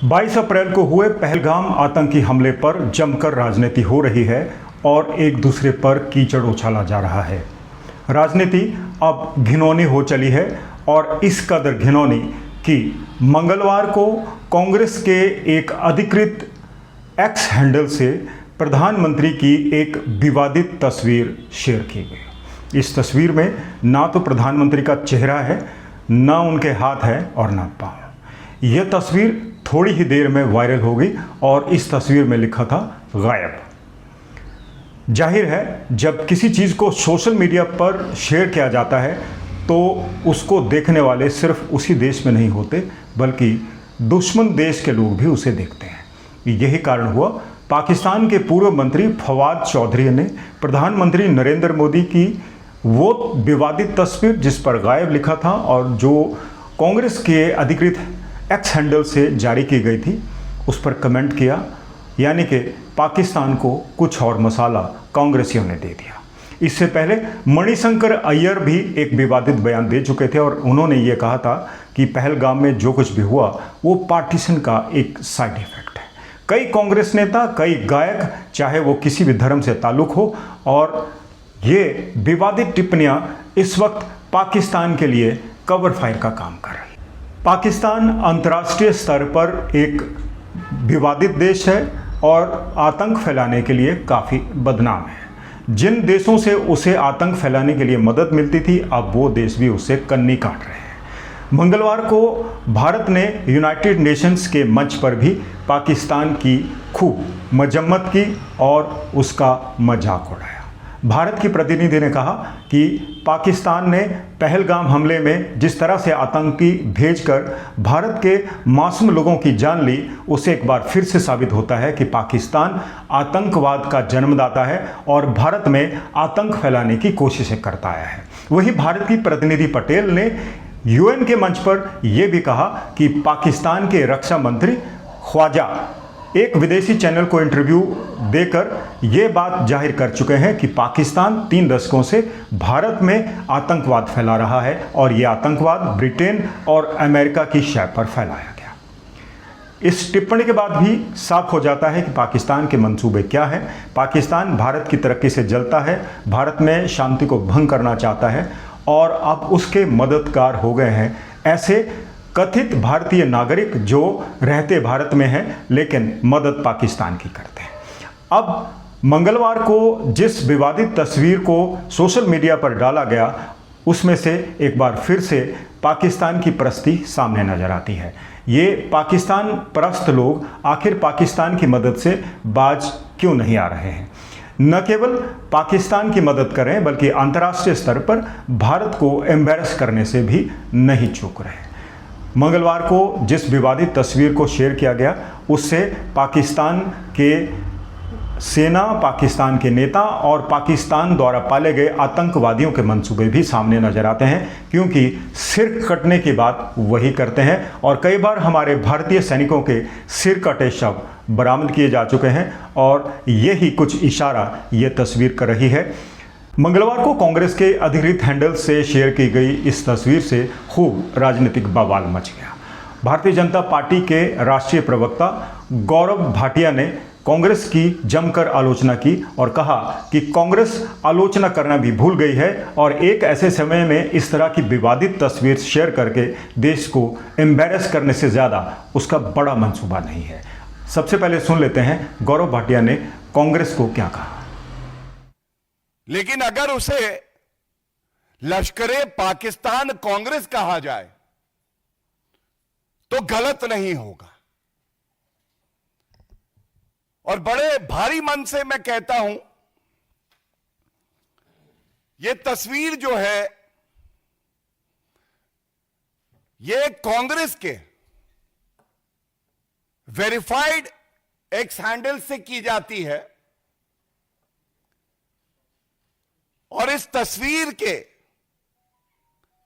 22 अप्रैल को हुए पहलगाम आतंकी हमले पर जमकर राजनीति हो रही है और एक दूसरे पर कीचड़ उछाला जा रहा है। राजनीति अब घिनौनी हो चली है और इस कदर घिनौनी कि मंगलवार को कांग्रेस के एक अधिकृत एक्स हैंडल से प्रधानमंत्री की एक विवादित तस्वीर शेयर की गई। इस तस्वीर में ना तो प्रधानमंत्री का चेहरा है, ना उनके हाथ है और ना पाँव। यह तस्वीर थोड़ी ही देर में वायरल हो गई और इस तस्वीर में लिखा था गायब। जाहिर है, जब किसी चीज़ को सोशल मीडिया पर शेयर किया जाता है तो उसको देखने वाले सिर्फ उसी देश में नहीं होते, बल्कि दुश्मन देश के लोग भी उसे देखते हैं। यही कारण हुआ पाकिस्तान के पूर्व मंत्री फवाद चौधरी ने प्रधानमंत्री नरेंद्र मोदी की वो विवादित तस्वीर जिस पर गायब लिखा था और जो कांग्रेस के अधिकृत एक्स हैंडल से जारी की गई थी, उस पर कमेंट किया, यानी कि पाकिस्तान को कुछ और मसाला कांग्रेसियों ने दे दिया। इससे पहले मणिशंकर अय्यर भी एक विवादित बयान दे चुके थे और उन्होंने ये कहा था कि पहलगाम में जो कुछ भी हुआ वो पार्टीशन का एक साइड इफेक्ट है। कई कांग्रेस नेता, कई गायक, चाहे वो किसी भी धर्म से ताल्लुक हो, और ये विवादित टिप्पणियां इस वक्त पाकिस्तान के लिए कवर फायर का काम कर रही है। पाकिस्तान अंतर्राष्ट्रीय स्तर पर एक विवादित देश है और आतंक फैलाने के लिए काफ़ी बदनाम है। जिन देशों से उसे आतंक फैलाने के लिए मदद मिलती थी, अब वो देश भी उससे कन्नी काट रहे हैं। मंगलवार को भारत ने यूनाइटेड नेशंस के मंच पर भी पाकिस्तान की खूब मजम्मत की और उसका मजाक उड़ाया। भारत की प्रतिनिधि ने कहा कि पाकिस्तान ने पहलगाम हमले में जिस तरह से आतंकी भेजकर भारत के मासूम लोगों की जान ली, उसे एक बार फिर से साबित होता है कि पाकिस्तान आतंकवाद का जन्मदाता है और भारत में आतंक फैलाने की कोशिशें करता आया है। वहीं भारत की प्रतिनिधि पटेल ने यूएन के मंच पर यह भी कहा कि पाकिस्तान के रक्षा मंत्री ख्वाजा एक विदेशी चैनल को इंटरव्यू देकर ये बात जाहिर कर चुके हैं कि पाकिस्तान 3 दशकों से भारत में आतंकवाद फैला रहा है और ये आतंकवाद ब्रिटेन और अमेरिका की शय पर फैलाया गया। इस टिप्पणी के बाद भी साफ हो जाता है कि पाकिस्तान के मंसूबे क्या हैं। पाकिस्तान भारत की तरक्की से जलता है, भारत में शांति को भंग करना चाहता है और अब उसके मददगार हो गए हैं ऐसे कथित भारतीय नागरिक जो रहते भारत में हैं लेकिन मदद पाकिस्तान की करते हैं। अब मंगलवार को जिस विवादित तस्वीर को सोशल मीडिया पर डाला गया, उसमें से एक बार फिर से पाकिस्तान की परस्ती सामने नजर आती है। ये पाकिस्तान परस्त लोग आखिर पाकिस्तान की मदद से बाज क्यों नहीं आ रहे हैं? न केवल पाकिस्तान की मदद करें बल्कि अंतर्राष्ट्रीय स्तर पर भारत को एम्बेरस करने से भी नहीं चूक रहे। मंगलवार को जिस विवादित तस्वीर को शेयर किया गया, उससे पाकिस्तान के सेना, पाकिस्तान के नेता और पाकिस्तान द्वारा पाले गए आतंकवादियों के मंसूबे भी सामने नजर आते हैं, क्योंकि सिर कटने की बात वही करते हैं और कई बार हमारे भारतीय सैनिकों के सिर कटे शव बरामद किए जा चुके हैं और यही कुछ इशारा ये तस्वीर कर रही है। मंगलवार को कांग्रेस के अधिकृत हैंडल से शेयर की गई इस तस्वीर से खूब राजनीतिक बवाल मच गया। भारतीय जनता पार्टी के राष्ट्रीय प्रवक्ता गौरव भाटिया ने कांग्रेस की जमकर आलोचना की और कहा कि कांग्रेस आलोचना करना भी भूल गई है और एक ऐसे समय में इस तरह की विवादित तस्वीर शेयर करके देश को एम्बेरस करने से ज़्यादा उसका बड़ा मंसूबा नहीं है। सबसे पहले सुन लेते हैं गौरव भाटिया ने कांग्रेस को क्या कहा। लेकिन अगर उसे लश्करे पाकिस्तान कांग्रेस कहा जाए तो गलत नहीं होगा। और बड़े भारी मन से मैं कहता हूं, यह तस्वीर जो है यह कांग्रेस के वेरीफाइड एक्स हैंडल से की जाती है और इस तस्वीर के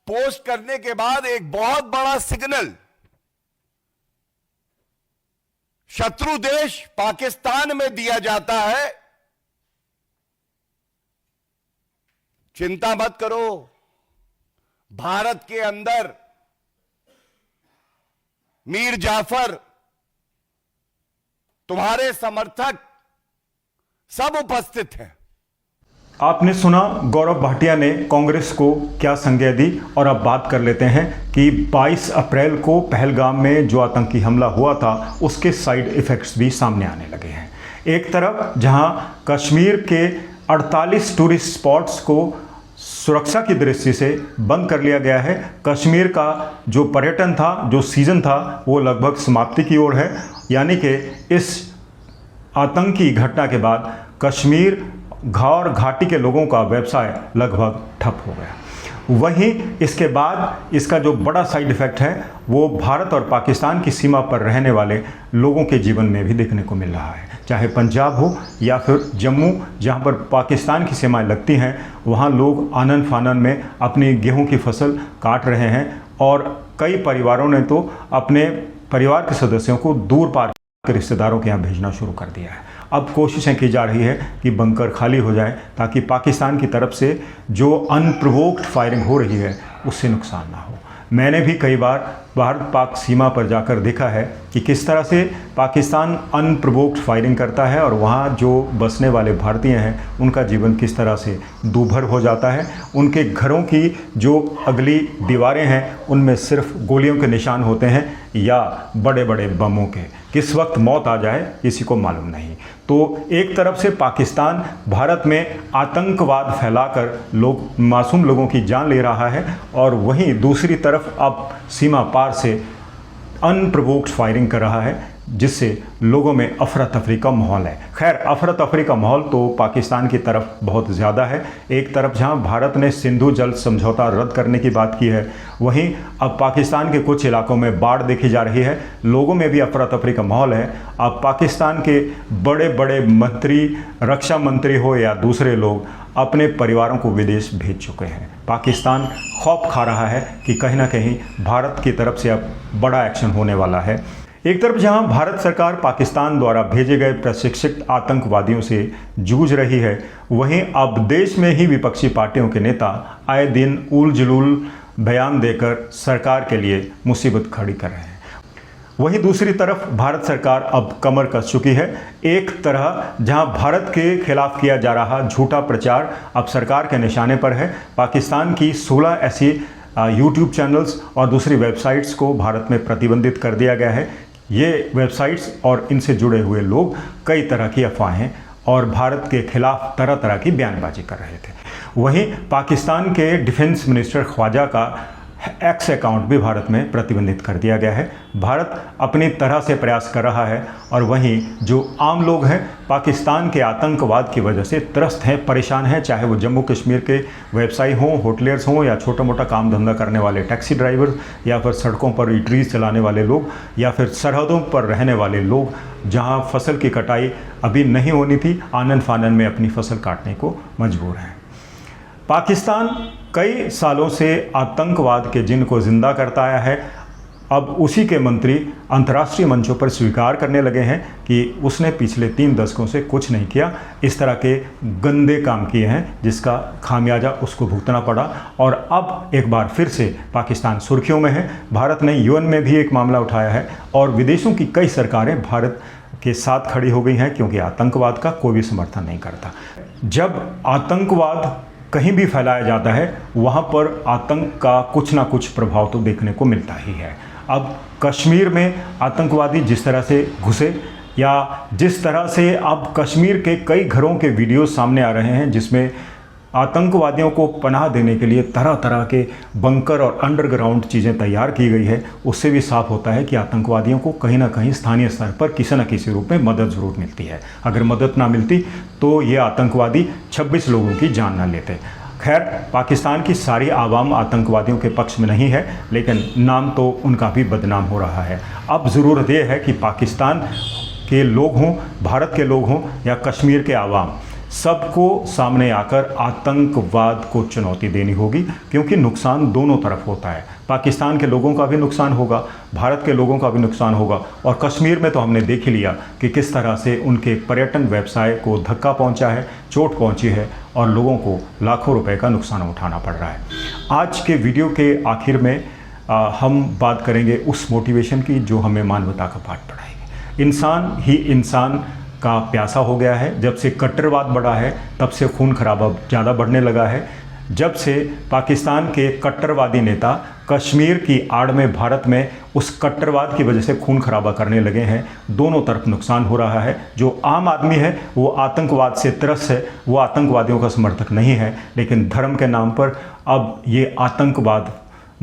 पोस्ट करने के बाद एक बहुत बड़ा सिग्नल शत्रु देश पाकिस्तान में दिया जाता है। चिंता मत करो, भारत के अंदर मीर जाफर तुम्हारे समर्थक सब उपस्थित हैं। आपने सुना गौरव भाटिया ने कांग्रेस को क्या संज्ञा दी। और अब बात कर लेते हैं कि 22 अप्रैल को पहलगाम में जो आतंकी हमला हुआ था उसके साइड इफ़ेक्ट्स भी सामने आने लगे हैं। एक तरफ जहां कश्मीर के 48 टूरिस्ट स्पॉट्स को सुरक्षा की दृष्टि से बंद कर लिया गया है, कश्मीर का जो पर्यटन था, जो सीज़न था, वो लगभग समाप्ति की ओर है। यानी कि इस आतंकी घटना के बाद कश्मीर घार घाटी के लोगों का व्यवसाय लगभग ठप हो गया। वहीं इसके बाद इसका जो बड़ा साइड इफ़ेक्ट है वो भारत और पाकिस्तान की सीमा पर रहने वाले लोगों के जीवन में भी देखने को मिल रहा है। चाहे पंजाब हो या फिर जम्मू, जहां पर पाकिस्तान की सीमाएं लगती हैं, वहां लोग आनन फानन में अपनी गेहूं की फसल काट रहे हैं और कई परिवारों ने तो अपने परिवार के सदस्यों को दूर पार के रिश्तेदारों के यहाँ भेजना शुरू कर दिया है। अब कोशिशें की जा रही है कि बंकर खाली हो जाए ताकि पाकिस्तान की तरफ से जो अनप्रोवोक्ड फायरिंग हो रही है उससे नुकसान ना हो। मैंने भी कई बार भारत पाक सीमा पर जाकर देखा है कि किस तरह से पाकिस्तान अनप्रोवोक्ड फायरिंग करता है और वहाँ जो बसने वाले भारतीय हैं उनका जीवन किस तरह से दूभर हो जाता है। उनके घरों की जो अगली दीवारें हैं उनमें सिर्फ गोलियों के निशान होते हैं या बड़े बड़े बमों के। किस वक्त मौत आ जाए किसी को मालूम नहीं। तो एक तरफ से पाकिस्तान भारत में आतंकवाद फैलाकर मासूम लोगों की जान ले रहा है और वहीं दूसरी तरफ अब सीमा पार से अनप्रोवोक्ड फायरिंग कर रहा है, जिससे लोगों में अफरा तफरी का माहौल है। खैर, अफरा तफरी का माहौल तो पाकिस्तान की तरफ बहुत ज़्यादा है। एक तरफ जहां भारत ने सिंधु जल समझौता रद्द करने की बात की है, वहीं अब पाकिस्तान के कुछ इलाकों में बाढ़ देखी जा रही है। लोगों में भी अफरा तफरी का माहौल है। अब पाकिस्तान के बड़े बड़े मंत्री, रक्षा मंत्री हो या दूसरे लोग, अपने परिवारों को विदेश भेज चुके हैं। पाकिस्तान खौफ खा रहा है कि कहीं ना कहीं भारत की तरफ से अब बड़ा एक्शन होने वाला है। एक तरफ जहां भारत सरकार पाकिस्तान द्वारा भेजे गए प्रशिक्षित आतंकवादियों से जूझ रही है, वहीं अब देश में ही विपक्षी पार्टियों के नेता आए दिन उल जुलूल बयान देकर सरकार के लिए मुसीबत खड़ी कर रहे हैं। वहीं दूसरी तरफ भारत सरकार अब कमर कस चुकी है। एक तरह जहां भारत के खिलाफ किया जा रहा झूठा प्रचार अब सरकार के निशाने पर है। पाकिस्तान की 16 ऐसी यूट्यूब चैनल्स और दूसरी वेबसाइट्स को भारत में प्रतिबंधित कर दिया गया है। ये वेबसाइट्स और इनसे जुड़े हुए लोग कई तरह की अफवाहें और भारत के खिलाफ तरह तरह की बयानबाजी कर रहे थे। वहीं पाकिस्तान के डिफेंस मिनिस्टर ख्वाजा का एक्स अकाउंट भी भारत में प्रतिबंधित कर दिया गया है। भारत अपनी तरह से प्रयास कर रहा है और वहीं जो आम लोग हैं पाकिस्तान के आतंकवाद की वजह से त्रस्त हैं, परेशान हैं, चाहे वो जम्मू कश्मीर के व्यवसायी हों, होटलियर्स हों या छोटा मोटा काम धंधा करने वाले टैक्सी ड्राइवर या फिर सड़कों पर इटरीज चलाने वाले लोग या फिर सरहदों पर रहने वाले लोग, जहां फसल की कटाई अभी नहीं होनी थी, आनन फानन में अपनी फसल काटने को मजबूर हैं। पाकिस्तान कई सालों से आतंकवाद के जिन को जिंदा करता आया है, अब उसी के मंत्री अंतर्राष्ट्रीय मंचों पर स्वीकार करने लगे हैं कि उसने पिछले 3 दशकों से कुछ नहीं किया, इस तरह के गंदे काम किए हैं जिसका खामियाजा उसको भुगतना पड़ा। और अब एक बार फिर से पाकिस्तान सुर्खियों में है। भारत ने यूएन में भी एक मामला उठाया है और विदेशों की कई सरकारें भारत के साथ खड़ी हो गई हैं, क्योंकि आतंकवाद का कोई भी समर्थन नहीं करता। जब आतंकवाद कहीं भी फैलाया जाता है वहाँ पर आतंक का कुछ ना कुछ प्रभाव तो देखने को मिलता ही है। अब कश्मीर में आतंकवादी जिस तरह से घुसे या जिस तरह से अब कश्मीर के कई घरों के वीडियो सामने आ रहे हैं जिसमें आतंकवादियों को पनाह देने के लिए तरह तरह के बंकर और अंडरग्राउंड चीज़ें तैयार की गई है, उससे भी साफ होता है कि आतंकवादियों को कहीं ना कहीं स्थानीय स्तर पर किसी न किसी रूप में मदद ज़रूर मिलती है। अगर मदद ना मिलती तो ये आतंकवादी 26 लोगों की जान ना लेते। खैर, पाकिस्तान की सारी आवाम आतंकवादियों के पक्ष में नहीं है, लेकिन नाम तो उनका भी बदनाम हो रहा है। अब ज़रूरत यह है कि पाकिस्तान के लोग हों, भारत के लोग हों या कश्मीर के आवाम, सबको सामने आकर आतंकवाद को चुनौती देनी होगी, क्योंकि नुकसान दोनों तरफ होता है। पाकिस्तान के लोगों का भी नुकसान होगा, भारत के लोगों का भी नुकसान होगा। और कश्मीर में तो हमने देख ही लिया कि किस तरह से उनके पर्यटन व्यवसाय को धक्का पहुंचा है, चोट पहुंची है और लोगों को लाखों रुपए का नुकसान उठाना पड़ रहा है। आज के वीडियो के आखिर में हम बात करेंगे उस मोटिवेशन की जो हमें मानवता का पाठ पढ़ाएगी। इंसान ही इंसान का प्यासा हो गया है। जब से कट्टरवाद बढ़ा है तब से खून खराबा ज़्यादा बढ़ने लगा है। जब से पाकिस्तान के कट्टरवादी नेता कश्मीर की आड़ में भारत में उस कट्टरवाद की वजह से खून खराबा करने लगे हैं, दोनों तरफ नुकसान हो रहा है। जो आम आदमी है वो आतंकवाद से त्रस्त है, वो आतंकवादियों का समर्थक नहीं है, लेकिन धर्म के नाम पर अब ये आतंकवाद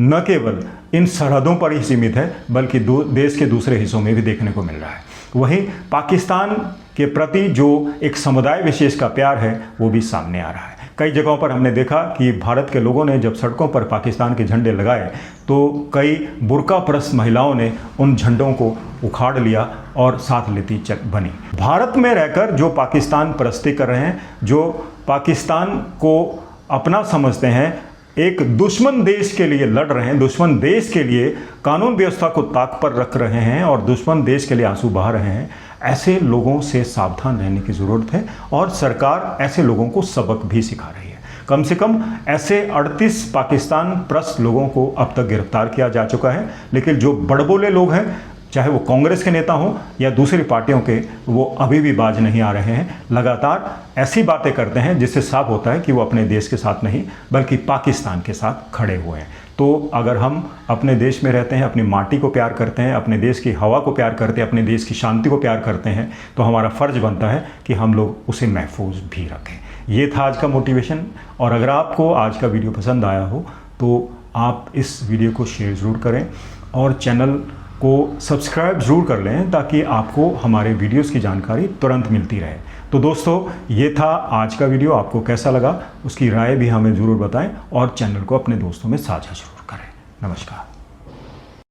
न केवल इन सरहदों पर ही सीमित है बल्कि देश के दूसरे हिस्सों में भी देखने को मिल रहा है। वहीं पाकिस्तान के प्रति जो एक समुदाय विशेष का प्यार है वो भी सामने आ रहा है। कई जगहों पर हमने देखा कि भारत के लोगों ने जब सड़कों पर पाकिस्तान के झंडे लगाए तो कई बुर्का परस्त महिलाओं ने उन झंडों को उखाड़ लिया और साथ लेती बनी। भारत में रहकर जो पाकिस्तान परस्ती कर रहे हैं, जो पाकिस्तान को अपना समझते हैं, एक दुश्मन देश के लिए लड़ रहे हैं, दुश्मन देश के लिए कानून व्यवस्था को ताक पर रख रहे हैं और दुश्मन देश के लिए आंसू बहा रहे हैं, ऐसे लोगों से सावधान रहने की ज़रूरत है। और सरकार ऐसे लोगों को सबक भी सिखा रही है। कम से कम ऐसे 38 पाकिस्तान परस्त लोगों को अब तक गिरफ्तार किया जा चुका है, लेकिन जो बड़बोले लोग हैं, चाहे वो कांग्रेस के नेता हों या दूसरी पार्टियों के, वो अभी भी बाज नहीं आ रहे हैं। लगातार ऐसी बातें करते हैं जिससे साफ होता है कि वो अपने देश के साथ नहीं बल्कि पाकिस्तान के साथ खड़े हुए हैं। तो अगर हम अपने देश में रहते हैं, अपनी माटी को प्यार करते हैं, अपने देश की हवा को प्यार करते हैं, अपने देश की शांति को प्यार करते हैं, तो हमारा फ़र्ज़ बनता है कि हम लोग उसे महफूज भी रखें। ये था आज का मोटिवेशन। और अगर आपको आज का वीडियो पसंद आया हो तो आप इस वीडियो को शेयर ज़रूर करें और चैनल को सब्सक्राइब ज़रूर कर लें ताकि आपको हमारे वीडियोस की जानकारी तुरंत मिलती रहे। तो दोस्तों, ये था आज का वीडियो। आपको कैसा लगा उसकी राय भी हमें ज़रूर बताएं और चैनल को अपने दोस्तों में साझा ज़रूर करें। नमस्कार।